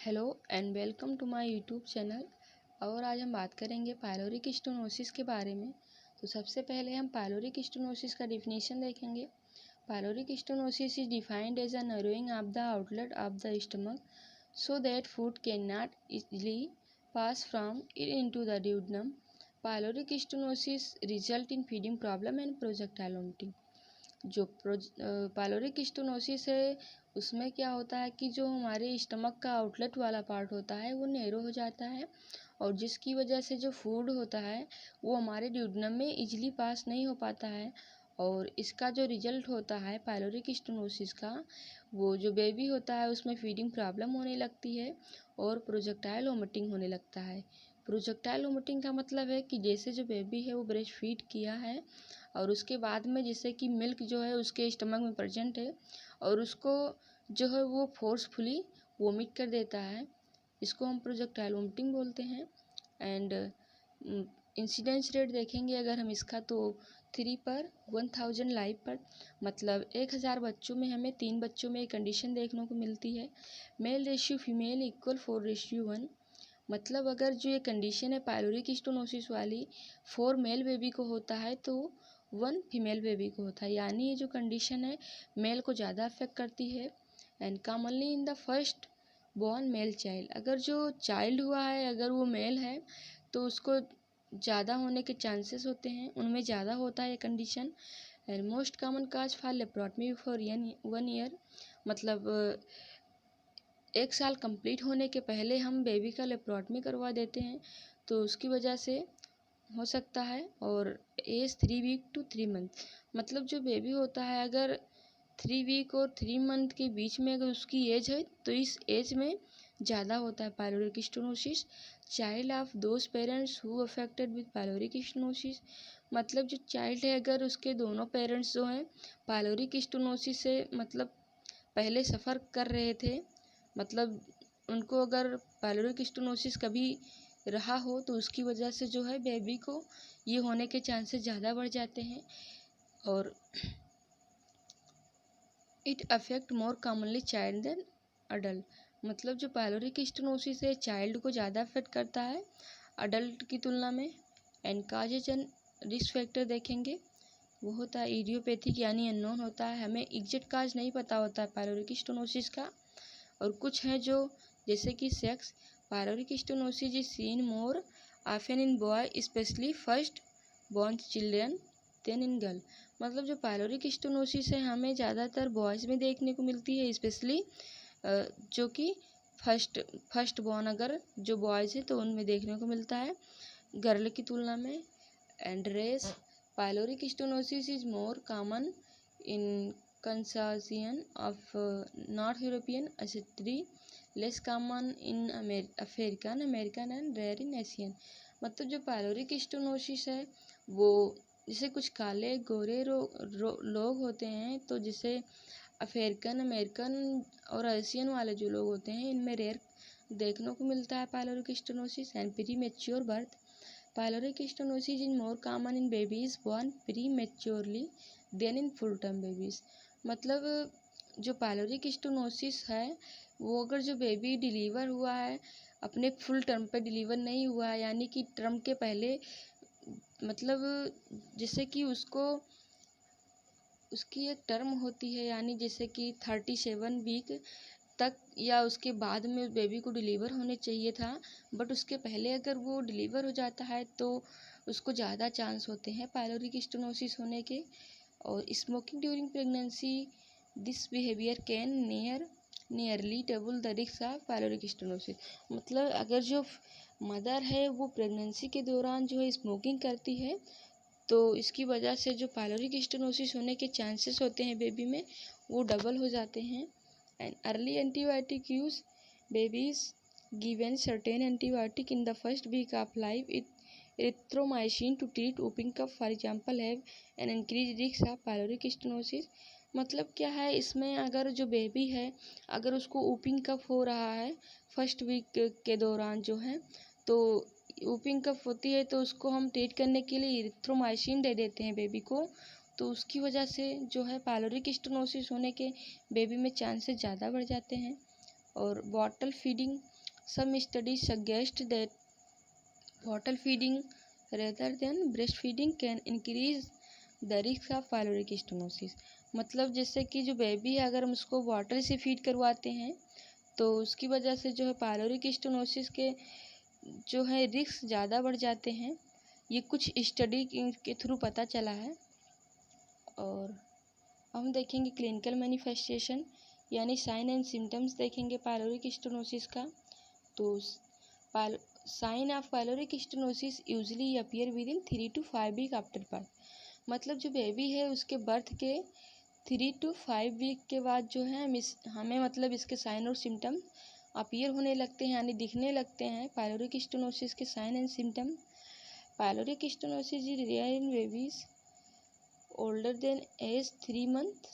Hello and welcome to my YouTube channel. और आज हम बात करेंगे पायलोरिक स्टेनोसिस के बारे में। तो सबसे पहले हम पायलोरिक स्टेनोसिस का डिफिनीशन देखेंगे। Pyloric stenosis is defined as a narrowing of the outlet of the stomach so that food can not easily pass from it into the duodenum। Pyloric stenosis result in feeding problem and projectile vomiting. जो pyloric stenosis है उसमें क्या होता है कि जो हमारे stomach का आउटलेट वाला पार्ट होता है वो नैरो हो जाता है, और जिसकी वजह से जो फूड होता है वो हमारे ड्यूडेनम में इजीली पास नहीं हो पाता है। और इसका जो रिजल्ट होता है पायलोरिक स्टेनोसिस का, वो जो बेबी होता है उसमें फीडिंग प्रॉब्लम होने लगती है और प्रोजेक्टाइल वोमिटिंग होने लगता है। प्रोजेक्टाइल वोमिटिंग का मतलब है कि जैसे जो बेबी है वो ब्रेस्ट फीड किया है और उसके बाद में जैसे कि मिल्क जो है उसके स्टमक में प्रेजेंट है और उसको जो है वो फोर्सफुली वोमिट कर देता है, इसको हम प्रोजेक्टाइल वोमिटिंग बोलते हैं। एंड इंसिडेंस रेट देखेंगे अगर हम इसका, तो 3 पर 1000 लाइव पर, मतलब 1000 बच्चों में हमें 3 बच्चों में एक कंडीशन देखने को मिलती है। Male ratio female equal 4:1। मतलब अगर जो ये कंडीशन है पायलोरिक स्टेनोसिस वाली 4 मेल बेबी को होता है तो 1 फीमेल बेबी को होता है, यानी ये जो कंडीशन है मेल को ज़्यादा अफेक्ट करती है। And commonly in the first born male child, अगर जो चाइल्ड हुआ है अगर वो मेल है तो उसको ज़्यादा होने के चांसेस होते हैं, उनमें ज़्यादा होता है ये condition. And most common cause for laparotomy before 1 year, मतलब 1 साल कंप्लीट होने के पहले हम बेबी का लेप्रोटमी करवा देते हैं, तो उसकी वजह से हो सकता है। और एज 3 वीक टू 3 मंथ, मतलब जो बेबी होता है अगर 3 वीक और 3 मंथ के बीच में अगर उसकी एज है तो इस एज में ज़्यादा होता है pyloric stenosis. Child of those parents who affected with pyloric stenosis, मतलब जो चाइल्ड है अगर उसके दोनों पेरेंट्स जो हैं पायलोरिक स्टेनोसिस से मतलब पहले सफ़र कर रहे थे, मतलब उनको अगर पायलोरिक स्टेनोसिस कभी रहा हो तो उसकी वजह से जो है बेबी को ये होने के चांसेस ज़्यादा बढ़ जाते हैं। और it affect more commonly child than adult, मतलब जो पायलोरिक स्टेनोसिस है चाइल्ड को ज़्यादा अफेक्ट करता है अडल्ट की तुलना में। And causes and risk factor देखेंगे, वो होता है इडियोपैथिक यानी अननोन होता है, हमें एग्जैक्ट काज नहीं पता होता है पायलोरिक स्टेनोसिस का। और कुछ हैं जो जैसे कि sex, pyloric stenosis is seen more often in boy specially first born children than in girl, मतलब जो पायलोरिक स्टेनोसिस है हमें ज़्यादातर बॉयज़ में देखने को मिलती है, स्पेशली जो कि फर्स्ट बॉर्न अगर जो बॉयज़ है तो उनमें देखने को मिलता है गर्ल की तुलना में। And race, pyloric stenosis is more common in Caucasian of North European ancestry, less common in African American and rare in Asian। मतलब जो पायलोरिक स्टेनोसिस है वो जैसे कुछ काले गोरे लोग होते हैं, तो जैसे अफ्रीकन अमेरिकन और एशियन वाले जो लोग होते हैं इनमें रेयर देखने को मिलता है pyloric stenosis. And premature birth, pyloric stenosis is more common in babies born prematurely than in full term babies, मतलब जो पायलोरिक स्टेनोसिस है वो अगर जो बेबी डिलीवर हुआ है अपने फुल टर्म पे डिलीवर नहीं हुआ है, यानी कि टर्म के पहले, मतलब जैसे कि उसकी एक टर्म होती है, यानी जैसे कि 37 वीक तक या उसके बाद में बेबी को डिलीवर होने चाहिए था, बट उसके पहले अगर वो डिलीवर हो जाता है तो उसको ज़्यादा चांस होते हैं पायलोरिक स्टेनोसिस होने के। और smoking during pregnancy, this behaviour can nearly double the risk of pyloric stenosis, मतलब अगर जो मदर है वो प्रेगनेंसी के दौरान जो है स्मोकिंग करती है तो इसकी वजह से जो पायलोरिक स्टेनोसिस होने के चांसेस होते हैं बेबी में वो डबल हो जाते हैं। And early antibiotic use, babies given certain antibiotic in the first week of life, erythromycin to treat whooping cough for example have an increase risk of pyloric stenosis. मतलब क्या है इसमें, अगर जो बेबी है अगर उसको whooping cough हो रहा है फर्स्ट वीक के दौरान जो है, तो whooping cough होती है तो उसको हम ट्रीट करने के लिए एरिथ्रोमाइसिन दे देते हैं बेबी को, तो उसकी वजह से जो है पायलोरिक स्टेनोसिस होने के बेबी में चांसेस ज़्यादा बढ़ जाते हैं। और bottle feeding, Some studies suggest that bottle feeding rather than breastfeeding can increase the risk of pyloric stenosis। मतलब जैसे कि जो बेबी है अगर हम उसको बॉटल से फीड करवाते हैं तो उसकी वजह से जो है पायलोरिक स्टेनोसिस के जो है रिस्क ज़्यादा बढ़ जाते हैं। ये कुछ स्टडी के थ्रू पता चला है। और हम देखेंगे क्लिनिकल मैनिफेस्टेशन यानी साइन एंड सिम्टम्स देखेंगे पायलोरिक स्टेनोसिस का। तो sign of pyloric stenosis usually appear within 3 to 5 week after birth. मतलब जो बेबी है उसके बर्थ के 3 to 5 वीक के बाद जो है हमें मतलब इसके साइन और सिम्टम अपीयर होने लगते हैं यानी दिखने लगते हैं पायलोरिक स्टेनोसिस के sign and symptom. Pyloric stenosis is rare in babies older than age 3 month.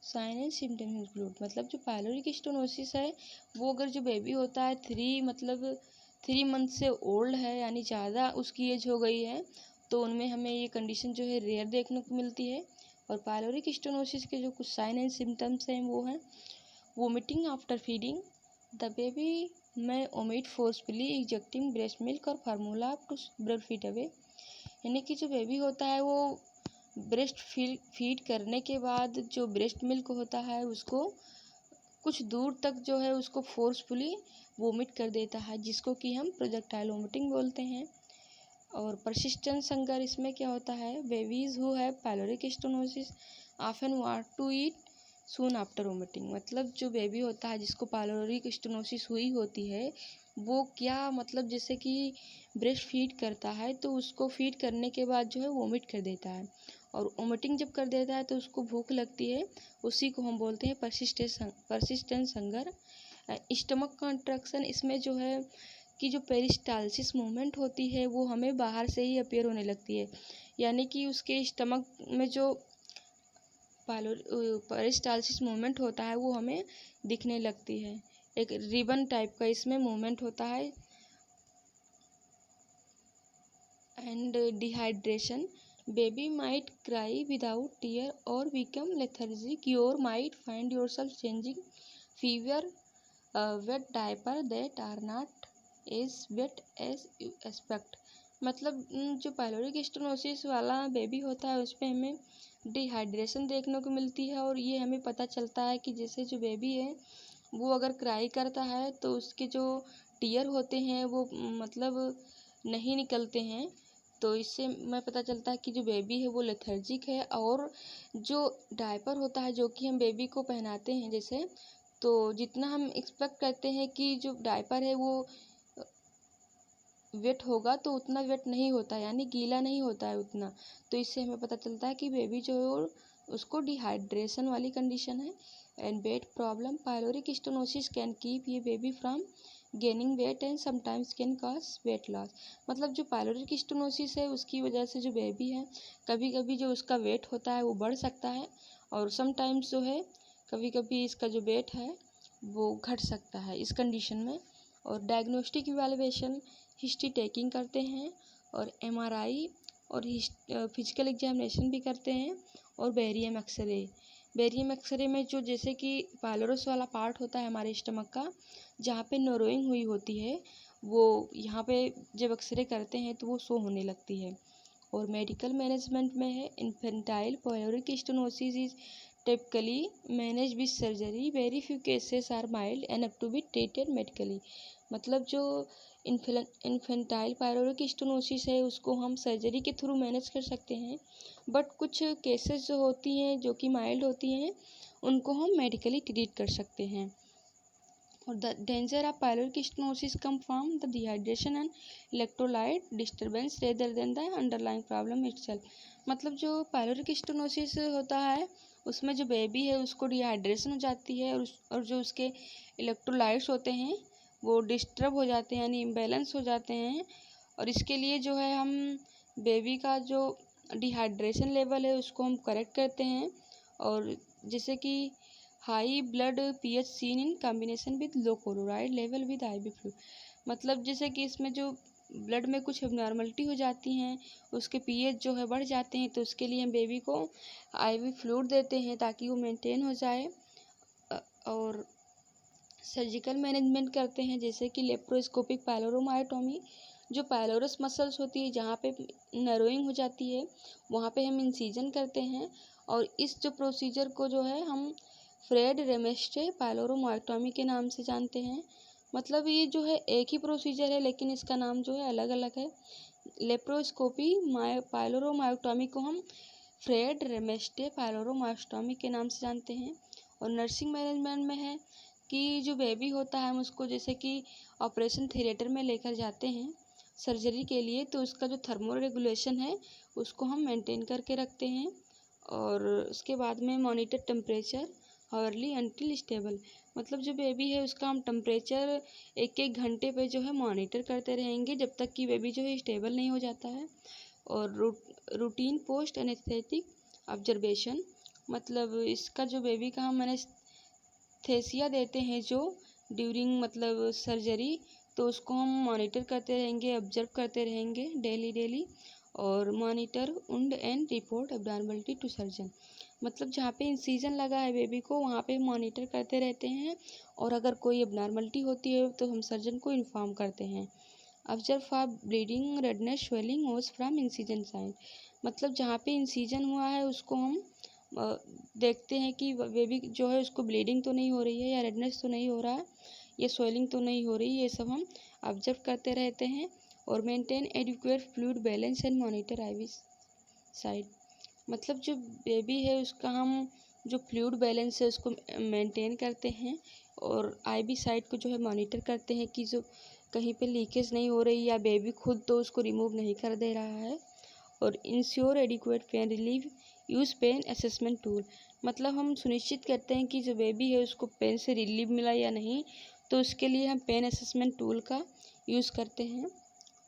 Sign and symptom include मतलब जो पायलोरिक स्टेनोसिस है वो अगर जो बेबी होता है 3 मंथ से ओल्ड है यानी ज़्यादा उसकी एज हो गई है तो उनमें हमें ये कंडीशन जो है रेयर देखने को मिलती है। और पायलोरिक स्टेनोसिस के जो कुछ साइन एंड सिम्टम्स हैं वो हैं vomiting after feeding, the baby may vomit forcefully ejecting breast milk or formula to breast feed away. यानी कि जो बेबी होता है वो ब्रेस्ट फीड करने के बाद जो ब्रेस्ट मिल्क होता है उसको कुछ दूर तक जो है उसको फोर्सफुली वोमिट कर देता है जिसको कि हम प्रोजेक्टाइल वोमिटिंग बोलते हैं। और परसिस्टेंस हंगर इसमें क्या होता है babies who have pyloric stenosis often want to eat soon after vomiting. मतलब जो बेबी होता है जिसको पायलोरिक स्टेनोसिस हुई होती है वो क्या मतलब जैसे कि ब्रेस्ट फीड करता है तो उसको फीड करने के बाद जो है वोमिट कर देता है और वोमिटिंग जब कर देता है तो उसको भूख लगती है, उसी को हम बोलते हैं परसिस्टेंस हंगर। स्टमक कॉन्ट्रैक्शन इसमें जो है कि जो पेरिस्टालसिस मूवमेंट होती है वो हमें बाहर से ही अपीयर होने लगती है यानी कि उसके स्टमक में जो पेरिस्टालसिस मूवमेंट होता है वो हमें दिखने लगती है, एक रिबन टाइप का इसमें मूवमेंट होता है। And dehydration baby might cry without tear और become lethargic, your might find yourself changing fewer wet diaper that are not as wet as you expect. मतलब जो पायलोरिक स्टेनोसिस वाला बेबी होता है उस पर हमें डिहाइड्रेशन देखने को मिलती है और ये हमें पता चलता है कि जैसे जो बेबी है वो अगर क्राई करता है तो उसके जो टीयर होते हैं वो मतलब नहीं निकलते हैं। तो इससे हमें पता चलता है कि जो बेबी है वो लेथर्जिक है। और जो डायपर होता है जो कि हम बेबी को पहनाते हैं जैसे तो जितना हम एक्सपेक्ट करते हैं कि जो डायपर है वो वेट होगा तो उतना वेट नहीं होता यानी गीला नहीं होता है उतना। तो इससे हमें पता चलता है कि बेबी जो है उसको डिहाइड्रेशन वाली कंडीशन है। And weight problem pyloric stenosis can keep ये baby from gaining weight and sometimes can cause weight loss. मतलब जो पायलोरिक स्टेनोसिस है उसकी वजह से जो बेबी है कभी कभी जो उसका वेट होता है वो बढ़ सकता है और समटाइम्स जो है कभी कभी इसका जो वेट है वो घट सकता है इस कंडीशन में। और डायग्नोस्टिक इवैल्यूएशन हिस्ट्री टेकिंग करते हैं और एमआरआई और फिजिकल एग्जामिनेशन भी करते हैं और बेरियम एक्सरे में जो जैसे कि पायलोरस वाला पार्ट होता है हमारे स्टमक का जहाँ पे नरोइंग हुई होती है वो यहाँ पे जब एक्सरे करते हैं तो वो शो होने लगती है। और मेडिकल मैनेजमेंट में है infantile pyloric stenosis is typically manage with surgery, very few cases are mild and up to be treated medically. मतलब जो इन्फेंटाइल पायलोरिक स्टेनोसिस है उसको हम सर्जरी के थ्रू मैनेज कर सकते हैं बट कुछ केसेस जो होती हैं जो कि माइल्ड होती हैं उनको हम मेडिकली ट्रीट कर सकते हैं। और the danger of pyloric stenosis come from the dehydration and electrolyte disturbance rather than the underlying problem itself. मतलब जो पायलोरिक स्टेनोसिस होता है उसमें जो बेबी है उसको डिहाइड्रेशन हो जाती है और जो उसके इलेक्ट्रोलाइट्स होते हैं वो डिस्टर्ब हो जाते हैं यानी इम्बैलेंस हो जाते हैं। और इसके लिए जो है हम बेबी का जो डिहाइड्रेशन लेवल है उसको हम करेक्ट करते हैं और जैसे कि high blood pH seen in combination with low chloride level with IV fluid. मतलब जैसे कि इसमें जो ब्लड में कुछ एबनॉर्मलिटी हो जाती हैं उसके पीएच जो है बढ़ जाते हैं तो उसके लिए हम बेबी को आईवी फ्लूइड देते हैं ताकि वो मेंटेन हो जाए। और सर्जिकल मैनेजमेंट करते हैं, जैसे कि लेप्रोस्कोपिक पायलोरोमायोटॉमी। जो पायलोरस मसल्स होती है जहाँ पे नरोइंग हो जाती है वहाँ पे हम इंसिजन करते हैं। और इस जो प्रोसीजर को जो है हम फ्रेड रेमेस्टे पायलोरोमायोटॉमी के नाम से जानते हैं। मतलब ये जो है एक ही प्रोसीजर है लेकिन इसका नाम जो है अलग अलग है। लेप्रोस्कोपी पायलोरोमायोटॉमी को हम फ्रेड रेमेस्टे पायलोरोमायोटॉमी के नाम से जानते हैं। और नर्सिंग मैनेजमेंट में है कि जो बेबी होता है हम उसको जैसे कि ऑपरेशन थिएटर में लेकर जाते हैं सर्जरी के लिए, तो उसका जो थर्मो रेगुलेशन है उसको हम मेंटेन करके रखते हैं। और उसके बाद में monitor temperature hourly until stable. मतलब जो बेबी है उसका हम टेम्परेचर एक एक घंटे पे जो है मॉनिटर करते रहेंगे जब तक कि बेबी जो है स्टेबल नहीं हो जाता है। और रूटीन पोस्ट एनेस्थेटिक ऑब्जर्वेशन। मतलब इसका जो बेबी का हम एनेस्थेसिया देते हैं जो ड्यूरिंग मतलब सर्जरी, तो उसको हम मॉनिटर करते रहेंगे, ऑब्जर्व करते रहेंगे डेली। और monitor wound and report abnormality to surgeon. मतलब जहाँ पे इंसिजन लगा है बेबी को वहाँ पे मॉनिटर करते रहते हैं और अगर कोई एब्नॉर्मलिटी होती है तो हम सर्जन को इन्फॉर्म करते हैं। Observe for bleeding redness swelling ओस फ्रॉम इंसिजन साइड। मतलब जहाँ पे इंसिजन हुआ है उसको हम देखते हैं कि बेबी जो है उसको ब्लीडिंग तो नहीं हो रही है या रेडनेस तो नहीं हो रहा है या स्वेलिंग तो नहीं हो रही, ये सब हम ऑब्जर्व करते रहते हैं। और maintain adequate fluid balance and monitor IV side. मतलब जो बेबी है उसका हम जो फ्लूइड बैलेंस है उसको मेंटेन करते हैं और आईवी साइड को जो है मॉनिटर करते हैं कि जो कहीं पे लीकेज नहीं हो रही या बेबी खुद तो उसको रिमूव नहीं कर दे रहा है। और ensure adequate pain relief use pain assessment tool. मतलब हम सुनिश्चित करते हैं कि जो बेबी है उसको पेन से रिलीफ मिला या नहीं, तो उसके लिए हम पेन असेसमेंट टूल का यूज़ करते हैं।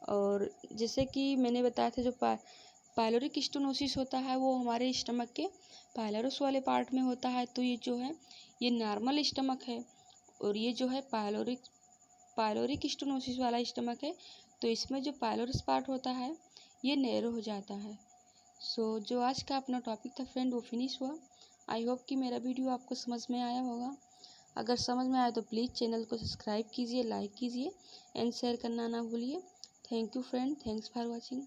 और जैसे कि मैंने बताया था जो पायलोरिक स्टेनोसिस होता है वो हमारे स्टमक के पायलोरस वाले पार्ट में होता है, तो ये जो है ये नॉर्मल स्टमक है। और ये जो है पायलोरिक स्टेनोसिस वाला स्टमक है, तो इसमें जो पायलोरस पार्ट होता है ये नैरो हो जाता है। जो आज का अपना टॉपिक था फ्रेंड वो फिनिश हुआ। आई होप कि मेरा वीडियो आपको समझ में आया होगा। अगर समझ में आया तो प्लीज़ चैनल को सब्सक्राइब कीजिए, लाइक कीजिए एंड शेयर करना ना भूलिए। Thank you friend, thanks for watching.